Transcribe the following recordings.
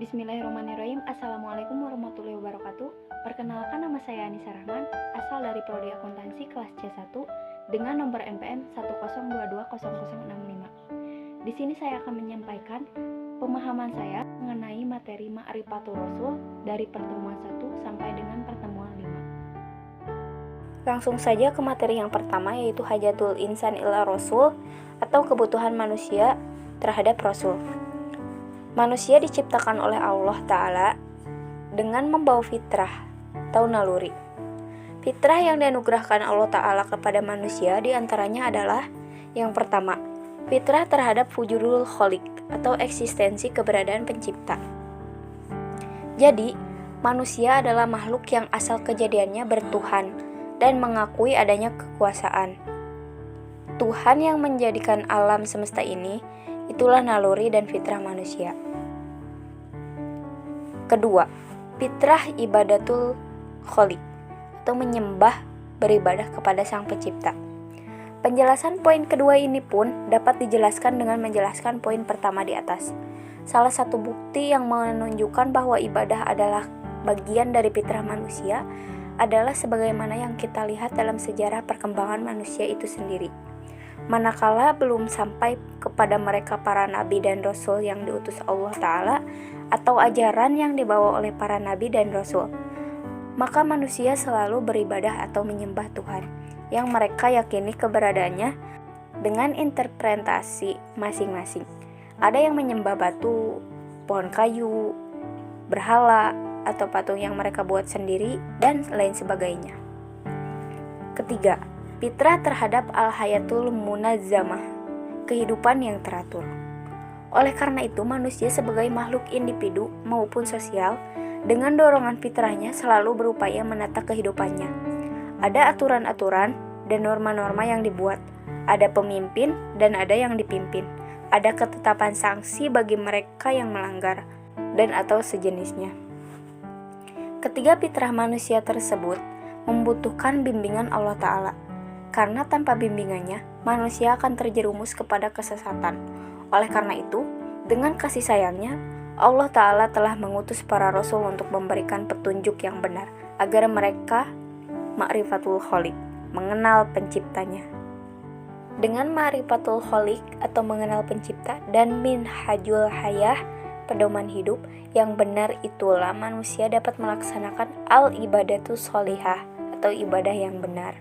Bismillahirrahmanirrahim. Assalamualaikum warahmatullahi wabarakatuh. Perkenalkan, nama saya Anissa Rahman, asal dari Prodi Akuntansi kelas C1 dengan nomor MPN 102200065. Di sini saya akan menyampaikan pemahaman saya mengenai materi Ma'rifatul Rasul dari pertemuan 1 sampai dengan pertemuan 5. Langsung saja ke materi yang pertama, yaitu Hajatul Insan ila Rasul atau kebutuhan manusia terhadap Rasul. Manusia diciptakan oleh Allah Ta'ala dengan membawa fitrah atau naluri. Fitrah yang dianugerahkan Allah Ta'ala kepada manusia diantaranya adalah yang pertama, fitrah terhadap wujudul kholik atau eksistensi keberadaan pencipta. Jadi, manusia adalah makhluk yang asal kejadiannya bertuhan dan mengakui adanya kekuasaan. Tuhan yang menjadikan alam semesta ini, itulah naluri dan fitrah manusia. Kedua, fitrah ibadatul kholik atau menyembah, beribadah kepada sang pencipta. Penjelasan poin kedua ini pun dapat dijelaskan dengan menjelaskan poin pertama di atas. Salah satu bukti yang menunjukkan bahwa ibadah adalah bagian dari fitrah manusia adalah sebagaimana yang kita lihat dalam sejarah perkembangan manusia itu sendiri. Manakala belum sampai kepada mereka para nabi dan rasul yang diutus Allah Ta'ala atau ajaran yang dibawa oleh para nabi dan rasul, maka manusia selalu beribadah atau menyembah Tuhan yang mereka yakini keberadaannya dengan interpretasi masing-masing. Ada yang menyembah batu, pohon kayu, berhala, atau patung yang mereka buat sendiri, dan lain sebagainya. Ketiga, fitrah terhadap al-hayatul munazzamah, kehidupan yang teratur. Oleh karena itu, manusia sebagai makhluk individu maupun sosial, dengan dorongan fitrahnya selalu berupaya menata kehidupannya. Ada aturan-aturan dan norma-norma yang dibuat, ada pemimpin dan ada yang dipimpin, ada ketetapan sanksi bagi mereka yang melanggar, dan atau sejenisnya. Ketiga fitrah manusia tersebut membutuhkan bimbingan Allah Ta'ala. Karena tanpa bimbingannya, manusia akan terjerumus kepada kesesatan. Oleh karena itu, dengan kasih sayangnya, Allah Ta'ala telah mengutus para rasul untuk memberikan petunjuk yang benar, agar mereka ma'rifatul kholik, mengenal penciptanya. Dengan ma'rifatul kholik atau mengenal pencipta dan minhajul hayah, pedoman hidup yang benar, itulah manusia dapat melaksanakan al-ibadatus sholihah atau ibadah yang benar.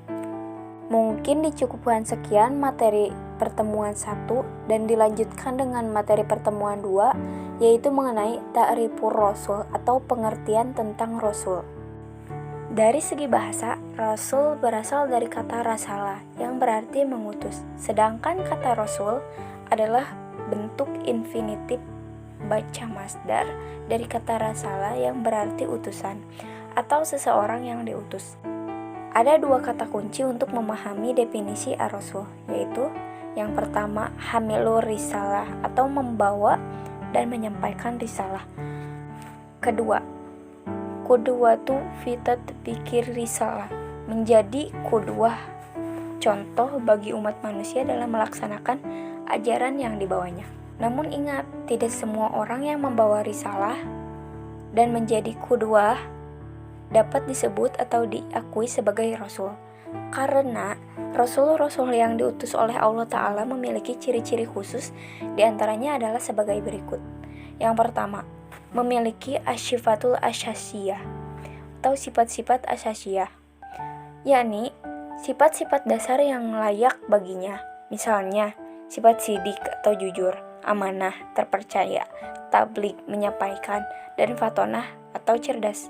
Mungkin dicukupkan sekian materi pertemuan 1 dan dilanjutkan dengan materi pertemuan 2, yaitu mengenai ta'rifur rasul atau pengertian tentang rasul. Dari segi bahasa, rasul berasal dari kata rasalah yang berarti mengutus, sedangkan kata rasul adalah bentuk infinitif baca masdar dari kata rasalah yang berarti utusan atau seseorang yang diutus. Ada dua kata kunci untuk memahami definisi ar-rasul, yaitu yang pertama hamilur risalah atau membawa dan menyampaikan risalah. Kedua, qudwatu fitat pikir risalah, menjadi qudwah, contoh bagi umat manusia dalam melaksanakan ajaran yang dibawanya. Namun ingat, tidak semua orang yang membawa risalah dan menjadi qudwah dapat disebut atau diakui sebagai rasul, karena rasul-rasul yang diutus oleh Allah Ta'ala memiliki ciri-ciri khusus, diantaranya adalah sebagai berikut. Yang pertama, memiliki asyifatul asyasiyah atau sifat-sifat asyasiyah, yakni sifat-sifat dasar yang layak baginya, misalnya sifat sidik atau jujur, amanah, terpercaya, tabligh, menyampaikan, dan fatonah atau cerdas.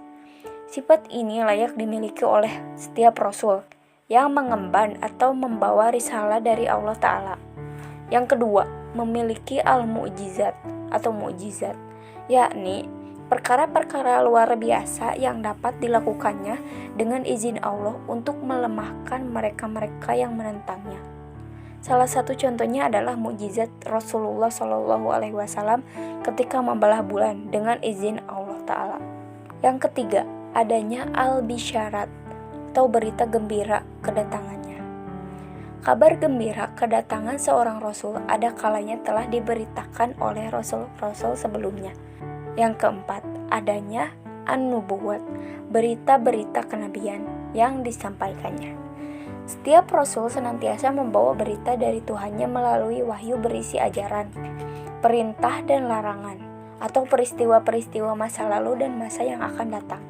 Sifat ini layak dimiliki oleh setiap rasul yang mengemban atau membawa risalah dari Allah Ta'ala. Yang kedua, memiliki al-mu'jizat atau mu'jizat, yakni perkara-perkara luar biasa yang dapat dilakukannya dengan izin Allah untuk melemahkan mereka-mereka yang menentangnya. Salah satu contohnya adalah mukjizat Rasulullah SAW ketika membelah bulan dengan izin Allah Ta'ala. Yang ketiga, adanya al-bisyarat atau berita gembira kedatangannya. Kabar gembira kedatangan seorang rasul ada kalanya telah diberitakan oleh rasul-rasul sebelumnya. Yang keempat, adanya an-nubuwat, berita-berita kenabian yang disampaikannya. Setiap rasul senantiasa membawa berita dari Tuhannya melalui wahyu berisi ajaran, perintah dan larangan, atau peristiwa-peristiwa masa lalu dan masa yang akan datang.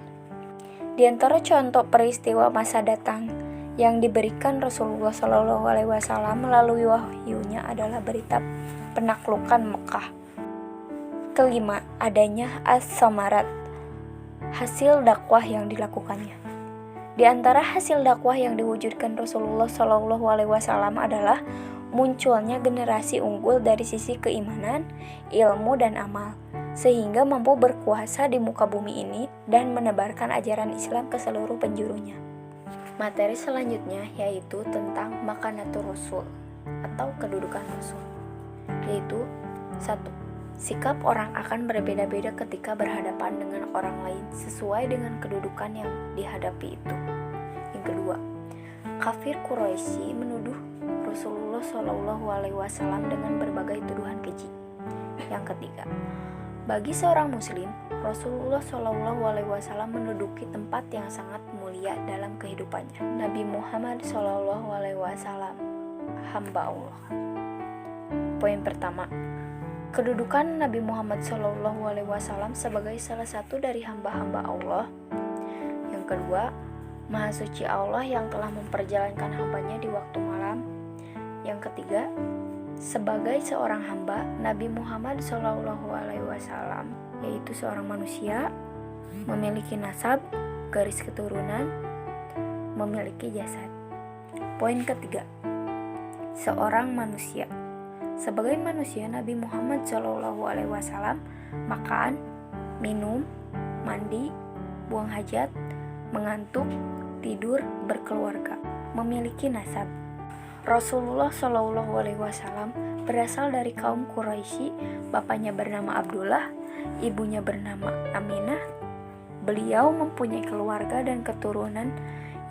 Di antara contoh peristiwa masa datang yang diberikan Rasulullah SAW melalui wahyunya adalah berita penaklukan Mekah. Kelima, adanya as-samarat, hasil dakwah yang dilakukannya. Di antara hasil dakwah yang diwujudkan Rasulullah SAW adalah munculnya generasi unggul dari sisi keimanan, ilmu, dan amal, sehingga mampu berkuasa di muka bumi ini dan menebarkan ajaran Islam ke seluruh penjurunya. Materi selanjutnya yaitu tentang makanatur Rasul atau kedudukan Rasul, yaitu 1. Sikap orang akan berbeda-beda ketika berhadapan dengan orang lain sesuai dengan kedudukan yang dihadapi itu. Yang kedua, kafir Quraisy menuduh Rasulullah SAW dengan berbagai tuduhan keji. Yang ketiga, bagi seorang muslim, Rasulullah SAW menduduki tempat yang sangat mulia dalam kehidupannya. Nabi Muhammad SAW, hamba Allah. Poin pertama, kedudukan Nabi Muhammad SAW sebagai salah satu dari hamba-hamba Allah. Yang kedua, Maha Suci Allah yang telah memperjalankan hambanya di waktu malam. Yang ketiga, sebagai seorang hamba, Nabi Muhammad SAW, yaitu seorang manusia, memiliki nasab, garis keturunan, memiliki jasad. Poin ketiga, seorang manusia. Sebagai manusia, Nabi Muhammad SAW makan, minum, mandi, buang hajat, mengantuk, tidur, berkeluarga, memiliki nasab. Rasulullah SAW berasal dari kaum Quraisy, bapaknya bernama Abdullah, ibunya bernama Aminah. Beliau mempunyai keluarga dan keturunan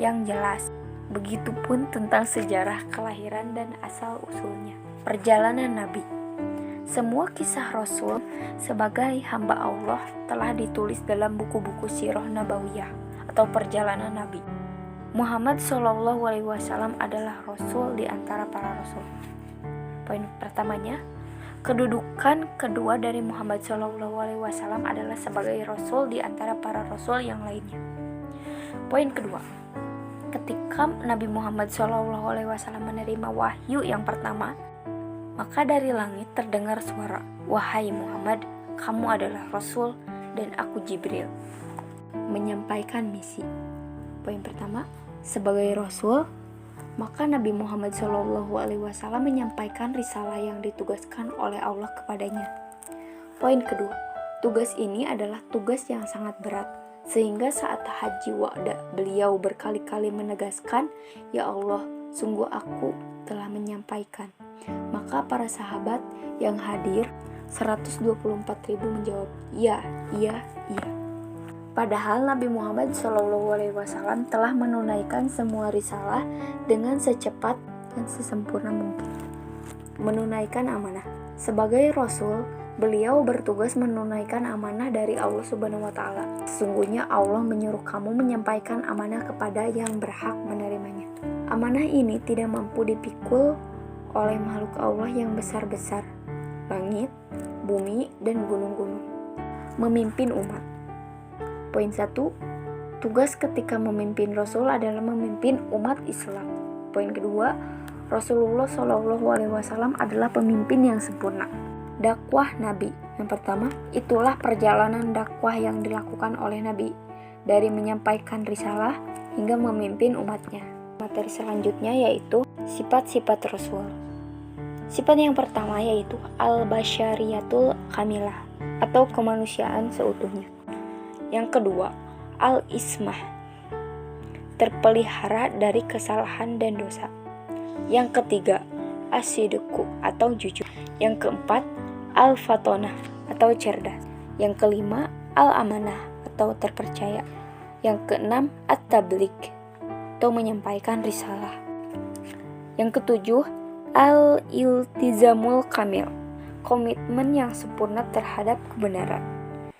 yang jelas. Begitupun tentang sejarah kelahiran dan asal-usulnya. Perjalanan Nabi. Semua kisah Rasul sebagai hamba Allah telah ditulis dalam buku-buku sirah nabawiyah atau perjalanan Nabi. Muhammad SAW adalah Rasul di antara para Rasul. Poin pertamanya, kedudukan kedua dari Muhammad SAW adalah sebagai Rasul di antara para Rasul yang lainnya. Poin kedua, ketika Nabi Muhammad SAW menerima wahyu yang pertama, maka dari langit terdengar suara, "Wahai Muhammad, kamu adalah Rasul dan aku Jibril." Menyampaikan misi. Poin pertama, sebagai Rasul, maka Nabi Muhammad SAW menyampaikan risalah yang ditugaskan oleh Allah kepadanya. Poin kedua, tugas ini adalah tugas yang sangat berat, sehingga saat haji wada beliau berkali-kali menegaskan, "Ya Allah, sungguh aku telah menyampaikan." Maka para sahabat yang hadir 124.000 menjawab, "Ya, iya, iya." Padahal Nabi Muhammad SAW telah menunaikan semua risalah dengan secepat dan sesempurna mungkin. Menunaikan amanah. Sebagai Rasul, beliau bertugas menunaikan amanah dari Allah Subhanahu wa Ta'ala. Sesungguhnya Allah menyuruh kamu menyampaikan amanah kepada yang berhak menerimanya. Amanah ini tidak mampu dipikul oleh makhluk Allah yang besar-besar, langit, bumi, dan gunung-gunung. Memimpin umat. Poin 1, tugas ketika memimpin Rasul adalah memimpin umat Islam. Poin kedua, Rasulullah SAW adalah pemimpin yang sempurna. Dakwah Nabi. Yang pertama, itulah perjalanan dakwah yang dilakukan oleh Nabi, dari menyampaikan risalah hingga memimpin umatnya. Materi selanjutnya yaitu sifat-sifat Rasul. Sifat yang pertama yaitu al-basyariyatul kamilah atau kemanusiaan seutuhnya. Yang kedua, al-ismah, terpelihara dari kesalahan dan dosa. Yang ketiga, as-sidqu atau jujur. Yang keempat, al-fatonah atau cerdas. Yang kelima, al-amanah atau terpercaya. Yang keenam, at-tabligh atau menyampaikan risalah. Yang ketujuh, al-iltizamul kamil, komitmen yang sempurna terhadap kebenaran.